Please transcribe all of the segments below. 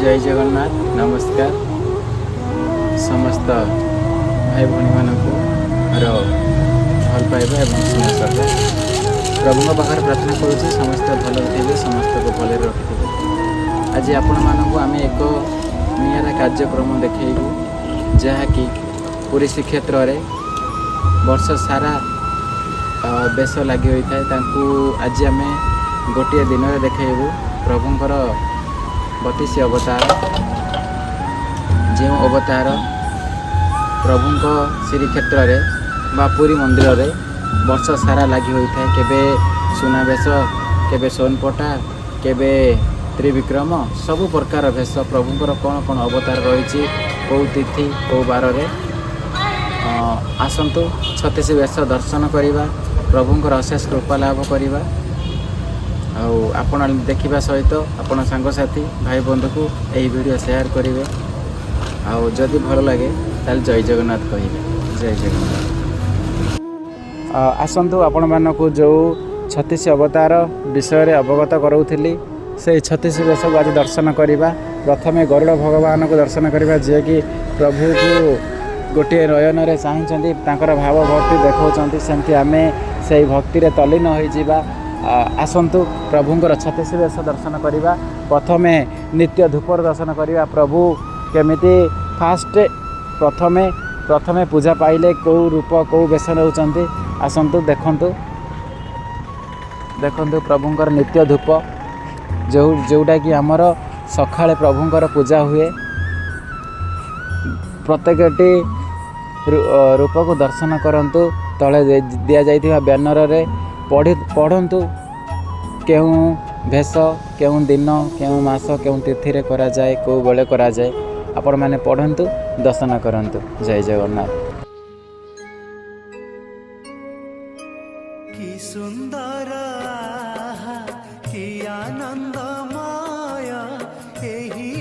जय जगन्नाथ नमस्कार समस्त भाई भौणी मानक भल पाइबा एवं स्नेह प्रभु पाखे प्रार्थना करुँचे समस्त भल थे समस्त को भल रखिथे। आज आपण मानक आम एक निरा कार्यक्रम देखू जहाँकि पुरी श्रीक्षेत्र में वर्ष सारा बेश लगी होता है। आज आम गोटे दिन में देखू प्रभुंर 32 अवतार जो अवतार प्रभुंक श्रीक्षेत्र में बा पुरी मंदिर में वर्ष सारा लगी होता है। केबे सुनावेश केबे सोनपटा केबे त्रिविक्रम सबु प्रकार भेष प्रभुंर कौन कौन अवतार रही कौ तिथि कौ बार रे आसतु 36 वेश दर्शन करवा प्रभुंर अशेष कृपा लाभ करवा आपण देखा सहित आपण सांगसाथी भाई बंधु को यही वीडियो शेयर करेंगे आदि भल लगे ताल जय जगन्नाथ कहे जय जगन्नाथ। आसतु आपण मानक जो 36 अवतार विषय रे अवगत कराऊली से 36 वेश को आज दर्शन करवा। प्रथमे गरुड़ भगवान को दर्शन करवा जे कि प्रभु को गोटे नयन रे चाहते भाव भक्ति देखा सेमती आम से भक्ति रे तल्लीन हो आसतु प्रभुंर 36 वेश दर्शन करवा। प्रथमे नित्य धूपर दर्शन करवा। प्रभु केमिति फास्ट प्रथमे पूजा पाइले कौ रूप कौ वेश नौचंती आसतु देखंतु प्रभुंर नित्य धूप जोटा कि आमर सकाळे प्रभुंर पूजा हुए। प्रत्येकटी रूप को दर्शन करंतु तले दिया जाइथिबा बैनर रे पढ़ंतु केउं भेष केउं दिन केउं मास केउं तिथि रे करा जाए को बेले करा जाए आपण माने पढ़ंतु दर्शन करंतु। जय जगन्नाथ। कि सुंदर कि आनंदमय एही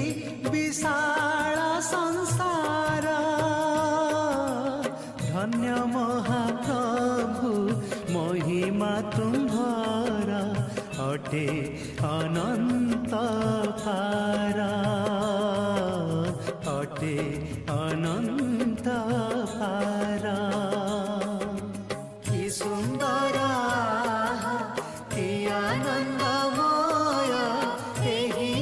विशाल संसार धन्य महाप्रभु महिमा तुम्हारा अटे अनंत पारा अटे अनंत पारा। कि सुंदर कि आनंदमय एही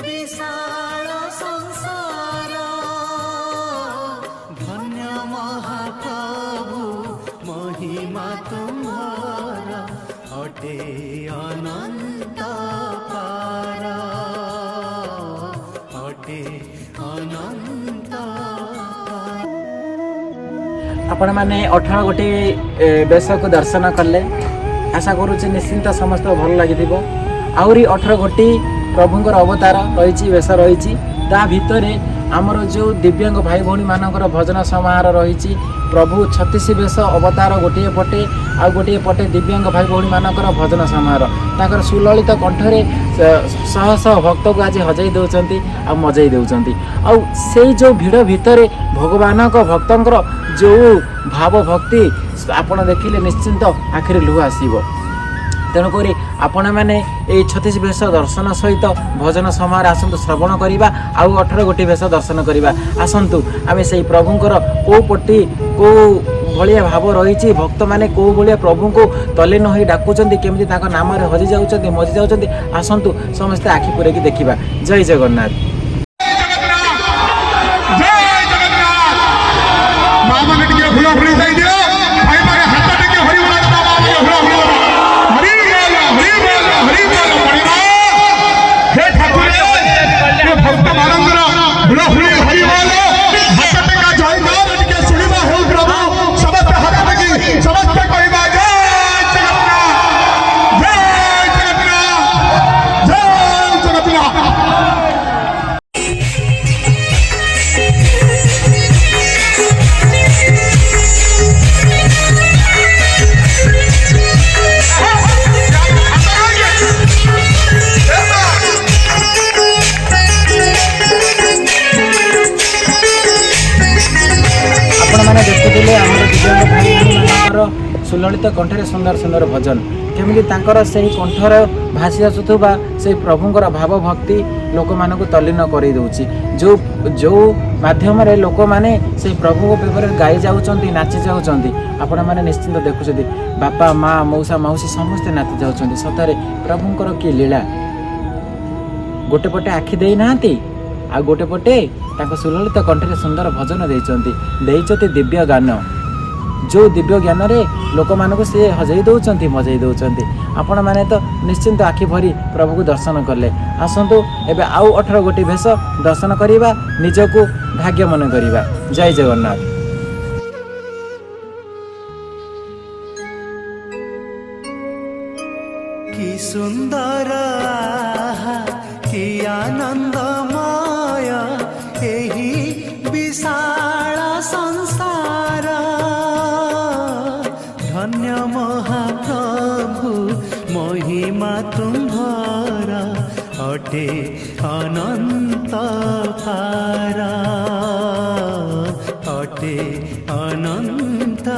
विशाल संसार धन्य महाप्रभु महिमा तुम्हारा अटे अनंत पारा अटे अनंत पारा। आपण माने 18 गोटी बेश को दर्शन कले आशा करुचे निश्चिंत समस्त भल लगी आहरी 18 गोटी प्रभुंर अवतार रही वेश रही ता भितर आमर जो दिव्यांग भाई भौणी मानकर भजन समारोह रही प्रभु 36 वेश अवतार गोटे पटे आ गोटे पटे दिव्यांग भाई भौणी मानकर भजन समारोह ताकर सुललित कंठरे शह शह भक्त को आज हजाई दौरान आ मजाई दौरान आ से जो भिड़ भितर भगवान भक्तर जो भाव भक्ति आपण देखिले निश्चिंत आखिर लुह आसब। तेणुक आपण मैंने 36 वेश दर्शन सहित भजन समारोह आसतु श्रवण करवा आउ 18 गोटी वेश दर्शन करवा। आसतु आम से प्रभुंर कौ पटी कौ भाया भाव रही भक्त मैंने कौ भाया प्रभु को तल्लीन हो डाकुंट केमी नाम हजि जाऊँच मजि जाऊँच आसतु समस्ते आखि पूरेक देखा। जय जगन्नाथ। सुललित कंठरे सुंदर सुंदर भजन केमी से कंठर भासी आसुवा से प्रभुंर भाव भक्ति ଲୋକମାନଙ୍କୁ ତଲ୍ଲୀନ କରିଦେଉଛି। ଯେଉଁ ମାଧ୍ୟମରେ ଲୋକମାନେ ସେଇ ପ୍ରଭୁଙ୍କ ଫେଭରରେ ଗାଇ ଯାଉଛନ୍ତି, ନାଚି ଯାଉଛନ୍ତି। ଆପଣମାନେ ନିଶ୍ଚିନ୍ତ ଦେଖୁଛନ୍ତି ବାପା ମା ମଉସା ମାଉସୀ ସମସ୍ତେ ନାଚି ଯାଉଛନ୍ତି। ସତରେ ପ୍ରଭୁଙ୍କର କି ଲୀଳା। ଗୋଟେ ପଟେ ଆଖି ଦେଇନାହାନ୍ତି, ଆଉ ଗୋଟେ ପଟେ ତାଙ୍କ ସୁଲଳିତ କଣ୍ଠରେ ସୁନ୍ଦର ଭଜନ ଦେଇଛନ୍ତି ଦିବ୍ୟ ଗାନ। ଯେଉଁ ଦିବ୍ୟ ଜ୍ଞାନରେ ଲୋକମାନଙ୍କୁ ସିଏ ହଜେଇ ଦେଉଛନ୍ତି, ମଜେଇ ଦେଉଛନ୍ତି। ଆପଣମାନେ ତ ନିଶ୍ଚିନ୍ତ ଆଖି ଭରି ପ୍ରଭୁକୁ ଦର୍ଶନ କଲେ। ଆସନ୍ତୁ ଏବେ ଆଉ 18 ଗୋଟି ବେଶ ଦର୍ଶନ କରିବା, ନିଜକୁ ଭାଗ୍ୟ ମନେ କରିବା। ଜୟ ଜଗନ୍ନାଥ। କି ସୁନ୍ଦର କି ଆନନ୍ଦମୟ ଏହି ବିଶାଳ ସଂସାର। ଧନ୍ୟ ମହାପ୍ରଭୁ ମହିମା ତୁମ୍ଭର ଅଟେ ଅନନ୍ତ ପାର, ଅଟେ ଅନନ୍ତ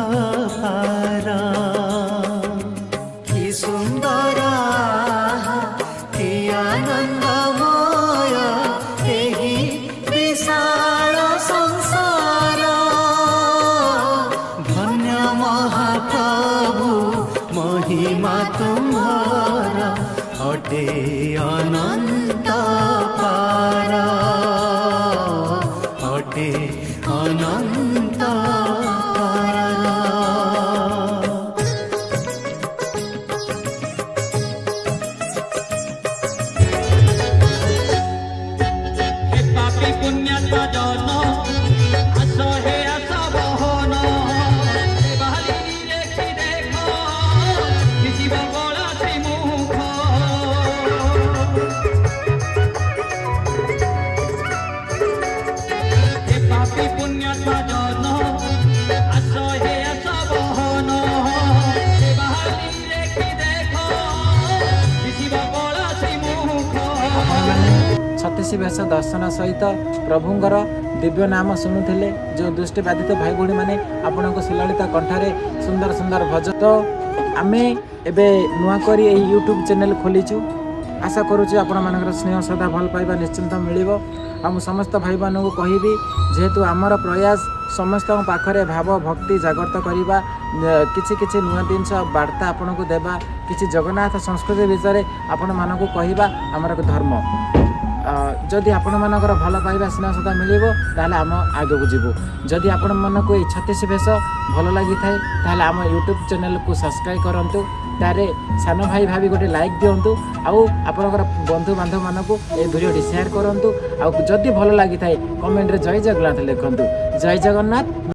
ପାର। କି ସୁନ୍ଦର କି ଆନନ୍ଦମୟ ଏହି ବିଶାଳ ସଂସାର। ଧନ୍ୟ ମହାପ୍ରଭୁ ମହିମା ତୁମ୍ଭର ଅଟେ ଅନନ୍ତ ପାର, ଅଟେ ଅନନ୍ତ ପାର। पापी पुण्याचा जन आस हे आस बहन बाली देखी देख शिव गला श्रीमुख। हे पापी पुण्याचा जन आस हे आस बहन बाली देखी देख शिव गला श्रीमुख। ଛତିଶ ବେଶ ଦର୍ଶନ ସହିତ ପ୍ରଭୁଙ୍କର ଦିବ୍ୟ ନାମ ଶୁଣୁଥିଲେ। ଯେଉଁ ଦୃଷ୍ଟିବାଧିତ ଭାଇ ଭଉଣୀମାନେ ଆପଣଙ୍କ ସୁଲଳିତ କଣ୍ଠରେ ସୁନ୍ଦର ସୁନ୍ଦର ଭଜନ। ତ ଆମେ ଏବେ ନୂଆ କରି ଏହି ୟୁଟ୍ୟୁବ୍ ଚ୍ୟାନେଲ୍ ଖୋଲିଛୁ। ଆଶା କରୁଛୁ ଆପଣମାନଙ୍କର ସ୍ନେହ ଶ୍ରଦ୍ଧା ଭଲ ପାଇବା ନିଶ୍ଚିନ୍ତ ମିଳିବ। ଆଉ ମୁଁ ସମସ୍ତ ଭାଇମାନଙ୍କୁ କହିବି, ଯେହେତୁ ଆମର ପ୍ରୟାସ ସମସ୍ତଙ୍କ ପାଖରେ ଭାବ ଭକ୍ତି ଜାଗ୍ରତ କରିବା, କିଛି ନୂଆ ଜିନିଷ ବାର୍ତ୍ତା ଆପଣଙ୍କୁ ଦେବା, କିଛି ଜଗନ୍ନାଥ ସଂସ୍କୃତି ବିଷୟରେ ଆପଣମାନଙ୍କୁ କହିବା ଆମର ଧର୍ମ। ଯଦି ଆପଣମାନଙ୍କର ଭଲ ପାଇବା ସ୍ନେହ ଶ୍ରଦ୍ଧା ମିଳିବ ତାହେଲେ ଆମ ଆଗକୁ ଯିବୁ। ଯଦି ଆପଣମାନଙ୍କୁ ଏହି 36 ବେଶ ଭଲ ଲାଗିଥାଏ ତାହେଲେ ଆମ ୟୁଟ୍ୟୁବ୍ ଚ୍ୟାନେଲ୍କୁ ସବସ୍କ୍ରାଇବ୍ କରନ୍ତୁ। ତାରେ ସାନ ଭାଇ ଭାବି ଗୋଟେ ଲାଇକ୍ ଦିଅନ୍ତୁ। ଆଉ ଆପଣଙ୍କର ବନ୍ଧୁବାନ୍ଧବମାନଙ୍କୁ ଏହି ଭିଡ଼ିଓଟି ସେୟାର କରନ୍ତୁ। ଆଉ ଯଦି ଭଲ ଲାଗିଥାଏ କମେଣ୍ଟରେ ଜୟ ଜଗନ୍ନାଥ ଲେଖନ୍ତୁ। ଜୟ ଜଗନ୍ନାଥ।